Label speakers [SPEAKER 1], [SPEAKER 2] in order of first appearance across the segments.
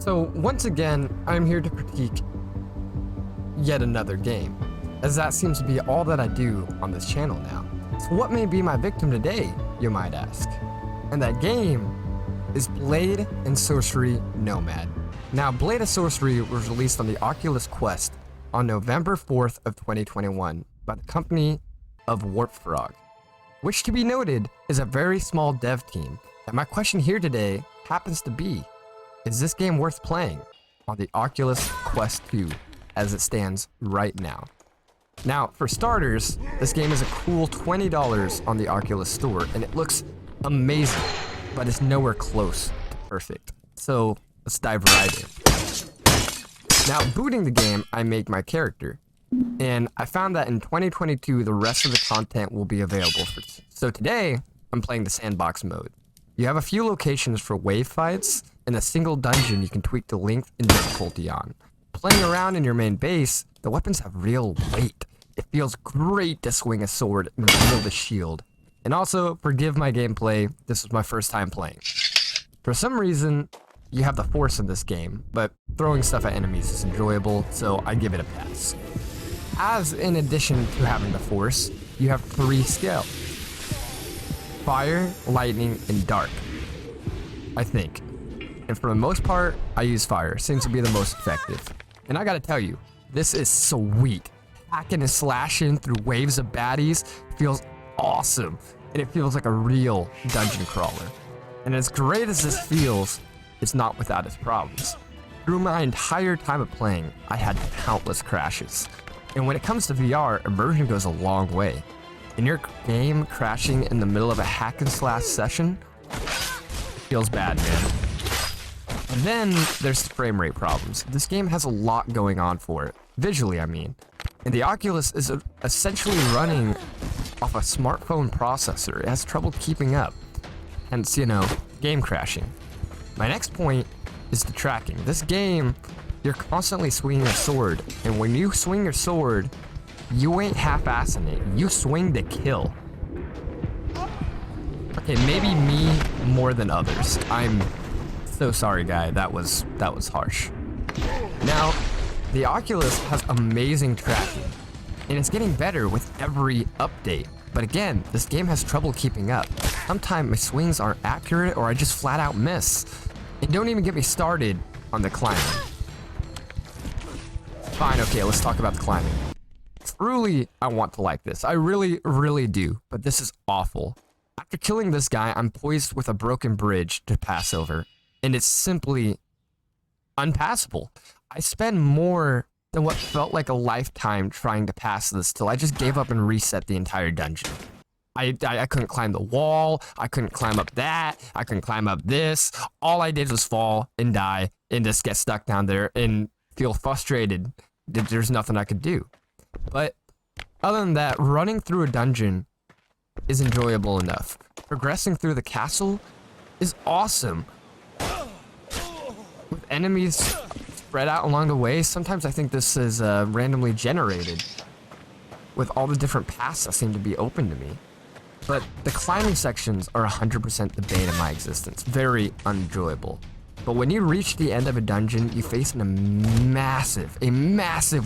[SPEAKER 1] So once again, I'm here to critique yet another game, as that seems to be all that I do on this channel now. So what may be my victim today, you might ask? And that game is Blade and Sorcery Nomad. Now, Blade of Sorcery was released on the Oculus Quest on November 4th of 2021 by the company of Warp Frog, which, to be noted, is a very small dev team. And my question here today happens to be, is this game worth playing on the Oculus Quest 2 as it stands right now? Now, for starters, this game is a cool $20 on the Oculus Store, and it looks amazing, but it's nowhere close to perfect. So let's dive right in. Now, booting the game, I make my character, and I found that in 2022, the rest of the content will be available. So today, I'm playing the sandbox mode. You have a few locations for wave fights, and a single dungeon you can tweak the length and difficulty on. Playing around in your main base, the weapons have real weight. It feels great to swing a sword and wield a shield. And also, forgive my gameplay, this is my first time playing. For some reason, you have the force in this game, but throwing stuff at enemies is enjoyable, so I give it a pass. As in addition to having the force, you have 3 skills: fire, lightning, and dark, I think. And for the most part, I use fire. Seems to be the most effective. And I gotta tell you, this is sweet. Hacking and slashing through waves of baddies feels awesome. And it feels like a real dungeon crawler. And as great as this feels, it's not without its problems. Through my entire time of playing, I had countless crashes. And when it comes to VR, immersion goes a long way. In your game crashing in the middle of a hack and slash session, it feels bad, man. And then there's the frame rate problems. This game has a lot going on for it, visually I mean. And the Oculus is essentially running off a smartphone processor. It has trouble keeping up, hence, game crashing. My next point is the tracking. This game, you're constantly swinging a sword, and when you swing your sword, you ain't half-assing it. You swing to kill. Okay, maybe me more than others. I'm so sorry, guy. That was harsh. Now, the Oculus has amazing tracking, and it's getting better with every update. But again, this game has trouble keeping up. Sometimes my swings aren't accurate, or I just flat out miss. And don't even get me started on the climbing. Fine, okay, let's talk about the climbing. Truly, I want to like this. I really, really do, but this is awful. After killing this guy, I'm poised with a broken bridge to pass over, and it's simply unpassable. I spend more than what felt like a lifetime trying to pass this till I just gave up and reset the entire dungeon. I couldn't climb the wall, I couldn't climb up that, I couldn't climb up this. All I did was fall and die and just get stuck down there and feel frustrated that there's nothing I could do. But other than that, running through a dungeon is enjoyable enough. Progressing through the castle is awesome. With enemies spread out along the way, sometimes I think this is randomly generated with all the different paths that seem to be open to me. But the climbing sections are 100% the bane of my existence. Very unenjoyable. But when you reach the end of a dungeon, you face a massive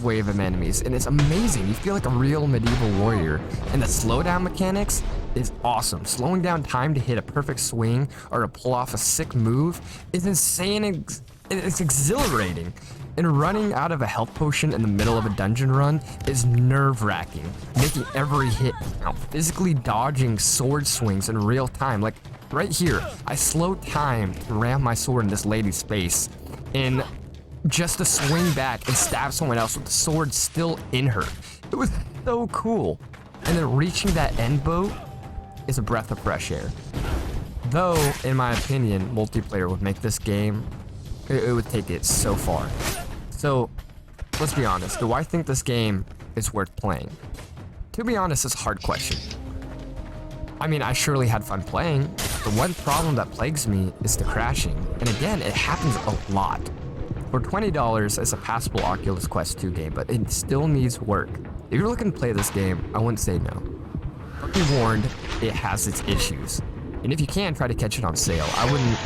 [SPEAKER 1] wave of enemies, and it's amazing. You feel like a real medieval warrior. And the slowdown mechanics is awesome. Slowing down time to hit a perfect swing or to pull off a sick move is insane. It's exhilarating. And running out of a health potion in the middle of a dungeon run is nerve-wracking, making every hit count. Physically dodging sword swings in real time, like right here, I slowed time to ram my sword in this lady's face, and just to swing back and stab someone else with the sword still in her. It was so cool. And then reaching that end boat is a breath of fresh air. Though, in my opinion, multiplayer would make this game, it would take it so far. So, let's be honest, do I think this game is worth playing? To be honest, it's a hard question. I mean, I surely had fun playing. The one problem that plagues me is the crashing. And again, it happens a lot. For $20, it's a passable Oculus Quest 2 game, but it still needs work. If you're looking to play this game, I wouldn't say no. But be warned, it has its issues. And if you can, try to catch it on sale. I wouldn't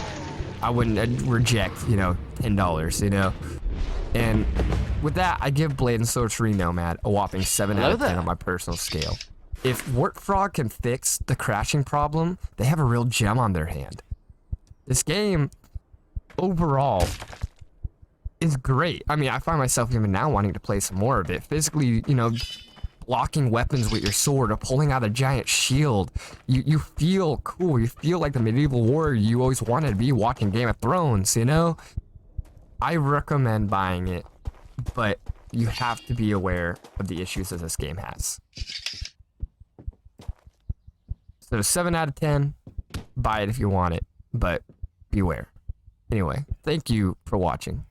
[SPEAKER 1] I wouldn't reject, $10, And with that, I give Blade and Sorcery Nomad a whopping 7 out of 10 on my personal scale. If Wartfrog can fix the crashing problem, they have a real gem on their hand. This game, overall, is great. I mean, I find myself even now wanting to play some more of it. Physically, blocking weapons with your sword or pulling out a giant shield. You feel cool. You feel like the medieval warrior you always wanted to be watching Game of Thrones, I recommend buying it, but you have to be aware of the issues that this game has. So 7 out of 10, buy it if you want it, but beware. Anyway, thank you for watching.